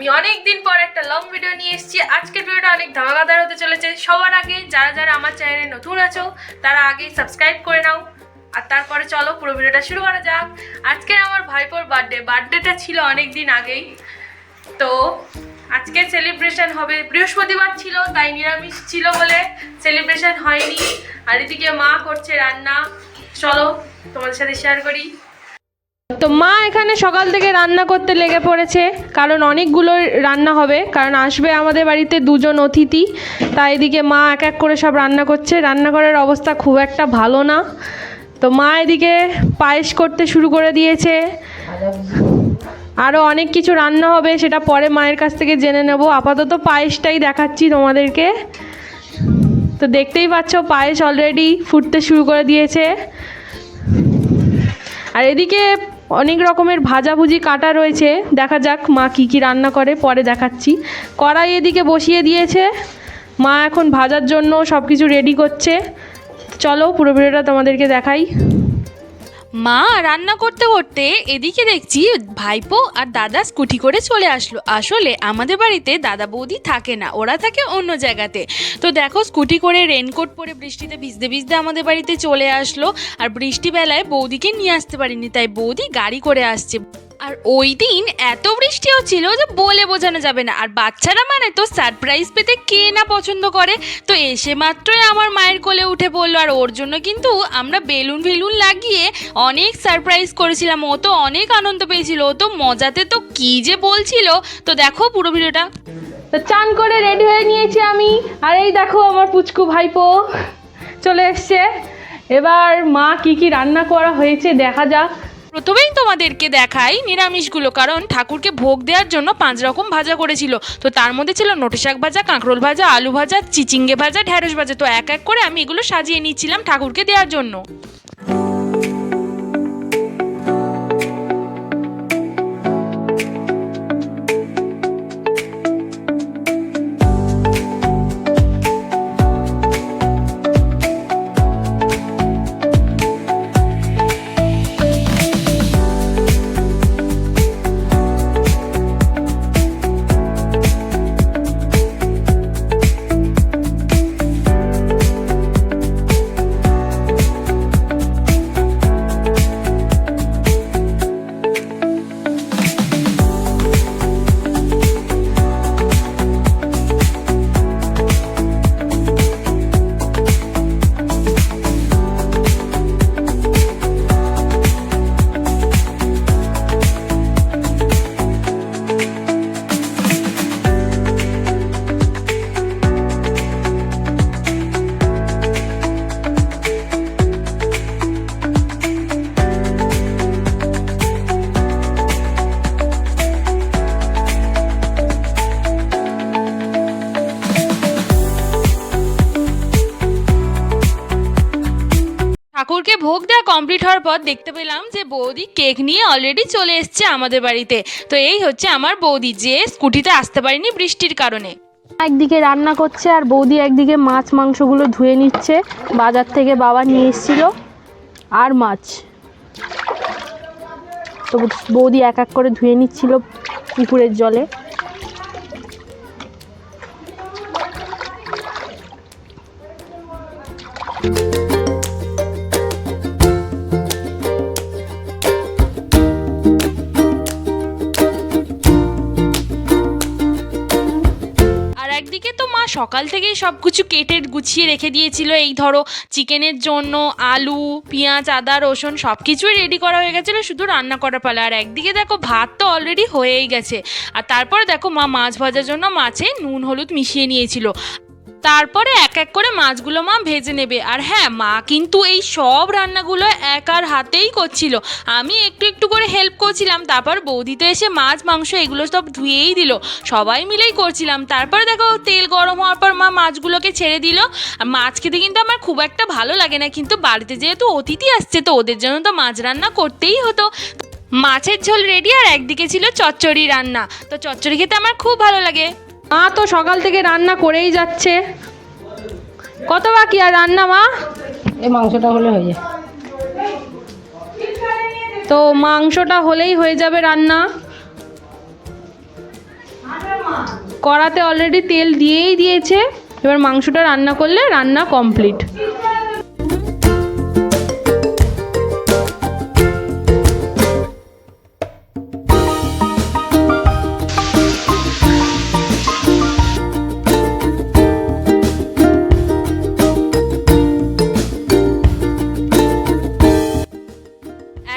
আমি অনেক দিন পর একটা লং ভিডিও নিয়ে এসেছি। আজকের ভিডিওটা অনেক ধামাকাদার হতে চলেছে। সবার আগে যারা যারা আমার চ্যানেলে নতুন আছো তারা আগেই সাবস্ক্রাইব করে নাও, আর তারপরে চলো পুরো ভিডিওটা শুরু করা যাক। আজকে আমার ভাইপোর বার্থডেটা ছিল অনেক দিন আগেই, তো আজকে সেলিব্রেশন হবে। বৃহস্পতিবার ছিল তাই নিরামিষ ছিল বলে সেলিব্রেশন হয়নি। আর এদিকে মা করছে রান্না, চলো তোমাদের সাথে শেয়ার করি। তো মা এখানে সকাল থেকে রান্না করতে লেগে পড়েছে, কারণ অনেকগুলো রান্না হবে, কারণ আসবে আমাদের বাড়িতে দুজন অতিথি। তাই এদিকে মা এক এক করে সব রান্না করছে। রান্নাঘরের অবস্থা খুব একটা ভালো না। তো মা এদিকে পায়েস করতে শুরু করে দিয়েছে। আরও অনেক কিছু রান্না হবে, সেটা পরে মায়ের কাছ থেকে জেনে নেব। আপাতত পায়েসটাই দেখাচ্ছি তোমাদেরকে। তো দেখতেই পাচ্ছ পায়েস অলরেডি ফুটতে শুরু করে দিয়েছে। আর এদিকে অনেক রকমের ভাজাভুজি কাটা রয়েছে, দেখা যাক মা কি কি রান্না করে, পরে দেখাচ্ছি। কড়াই এদিকে বসিয়ে দিয়েছে, মা এখন ভাজার জন্য সব কিছু রেডি করছে। চলো পুরো ভিডিওটা তোমাদেরকে দেখাই। মা রান্না করতে করতে এদিকে দেখছি ভাইপো আর দাদা স্কুটি করে চলে আসলো। আসলে আমাদের বাড়িতে দাদা বৌদি থাকে না, ওরা থাকে অন্য জায়গাতে। তো দেখো স্কুটি করে রেনকোট পরে বৃষ্টিতে ভিজতে ভিজতে আমাদের বাড়িতে চলে আসলো। আর বৃষ্টি বেলায় বৌদিকে নিয়ে আসতে পারিনি, তাই বৌদি গাড়ি করে আসছে। আর ওই দিন এত বৃষ্টি হচ্ছিল যে বলে বোঝানো যাবে না। আর বাচ্চারা মানে তো সারপ্রাইজ পেতে কে না পছন্দ করে। তো এসে মাত্রই আমার মায়ের কোলে উঠে পড়লো। আর ওর জন্য কিন্তু আমরা বেলুন ফেলুন লাগিয়ে অনেক সারপ্রাইজ করেছিলাম। ও তো অনেক আনন্দ পেয়েছিল, ও তো মজাতে তো কী যে বলছিল। তো দেখো পুরো ভিডিওটা। তো চান করে রেডি হয়ে নিয়েছি আমি, আর এই দেখো আমার পুচকু ভাইপো চলে এসছে। এবার মা কি কি রান্না করা হয়েছে দেখা যাক। প্রথমেই তোমাদেরকে দেখাই নিরামিষগুলো, কারণ ঠাকুরকে ভোগ দেওয়ার জন্য 5 রকম ভাজা করেছিল। তো তার মধ্যে ছিল নোটে শাক ভাজা, কাঁকরোল ভাজা, আলু ভাজা, চিচিঙ্গে ভাজা, ঢ্যাঁড়স ভাজা। তো এক এক করে আমি এগুলো সাজিয়ে নিচ্ছিলাম ঠাকুরকে দেওয়ার জন্য। ঠাকুরকে ভোগ দেওয়া কমপ্লিট হওয়ার পর দেখতে পেলাম যে বৌদি কেক নিয়ে অলরেডি চলে এসছে আমাদের বাড়িতে। তো এই হচ্ছে আমার বৌদি, যে স্কুটিতে আসতে পারেনি বৃষ্টির কারণে। একদিকে রান্না করছে আর বৌদি একদিকে মাছ মাংসগুলো ধুয়ে নিচ্ছে। বাজার থেকে বাবা নিয়ে এসেছিল আর মাছ, তো বৌদি এক এক করে ধুয়ে নিচ্ছিল পুকুরের জলে। একদিকে তো মা সকাল থেকেই সব কিছু কেটে গুছিয়ে রেখে দিয়েছিল। এই ধরো চিকেনের জন্য আলু, পেঁয়াজ, আদা, রসুন সব কিছুই রেডি করা হয়ে গেছিলো, শুধু রান্না করার পালা। আর একদিকে দেখো ভাত তো অলরেডি হয়েই গেছে। আর তারপরে দেখো মা মাছ ভাজার জন্য মাছে নুন হলুদ মিশিয়ে নিয়েছিল। তারপরে এক এক করে মাছগুলো মা ভেজে নেবে। আর হ্যাঁ, মা কিন্তু এই সব রান্নাগুলো একার হাতেই করছিল, আমি একটু একটু করে হেল্প করছিলাম। তারপর বৌদি তো এসে মাছ মাংস এগুলো সব ধুয়েই দিল, সবাই মিলেই করছিলাম। তারপরে দেখো তেল গরম হওয়ার পর মা মাছগুলোকে ছেড়ে দিল। মাছ খেতে কিন্তু আমার খুব একটা ভালো লাগে না, কিন্তু বাড়িতে যেহেতু অতিথি আসছে তো ওদের জন্য তো মাছ রান্না করতেই হতো। মাছের ঝোল রেডি, আর একদিকে ছিল চচ্চড়ি রান্না। তো চচ্চড়ি খেতে আমার খুব ভালো লাগে। মা তো সকাল থেকে রান্না করেই যাচ্ছে। কত বাকি আর রান্না মা? এই মাংসটা হলে হয়ে যায়। তো মাংসটা হলেই হয়ে যাবে রান্না। কড়াতে অলরেডি তেল দিয়েই দিয়েছে, এবার মাংসটা রান্না করলে রান্না কমপ্লিট।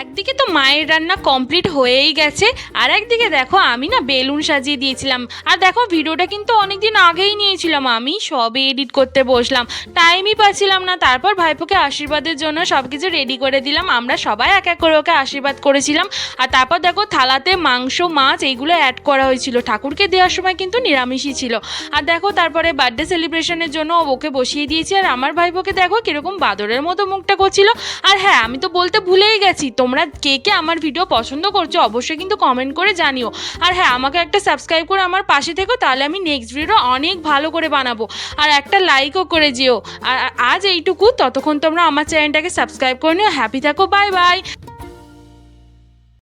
একদিকে তো মায়ের রান্না কমপ্লিট হয়েই গেছে, আর একদিকে দেখো আমি না বেলুন সাজিয়ে দিয়েছিলাম। আর দেখো ভিডিওটা কিন্তু অনেক দিন আগেই নিয়েছিলাম, আমি সবে এডিট করতে বসলাম, টাইমই পাচ্ছিলাম না। তারপর ভাইপোকে আশীর্বাদের জন্য সব কিছু রেডি করে দিলাম, আমরা সবাই এক এক করে ওকে আশীর্বাদ করেছিলাম। আর তারপর দেখো থালাতে মাংস মাছ এইগুলো অ্যাড করা হয়েছিল, ঠাকুরকে দেওয়ার সময় কিন্তু নিরামিষই ছিল। আর দেখো তারপরে বার্থডে সেলিব্রেশনের জন্য ওকে বসিয়ে দিয়েছি, আর আমার ভাইপোকে দেখো কীরকম বাদরের মতো মুখটা করছিল। আর হ্যাঁ, আমি তো বলতে ভুলেই গেছি, তোমরা কে কে আমার ভিডিও পছন্দ করছো অবশ্যই কিন্তু কমেন্ট করে জানিও। আর হ্যাঁ, আমাকে একটা সাবস্ক্রাইব করে আমার পাশে থেকো, তাহলে আমি নেক্সট ভিডিও অনেক ভালো করে বানাবো। আর একটা লাইকও করে যেও। আর আজ এইটুকু, ততক্ষণ তোমরা আমার চ্যানেলটাকে সাবস্ক্রাইব করে নিও। হ্যাপি থাকো, বাই বাই।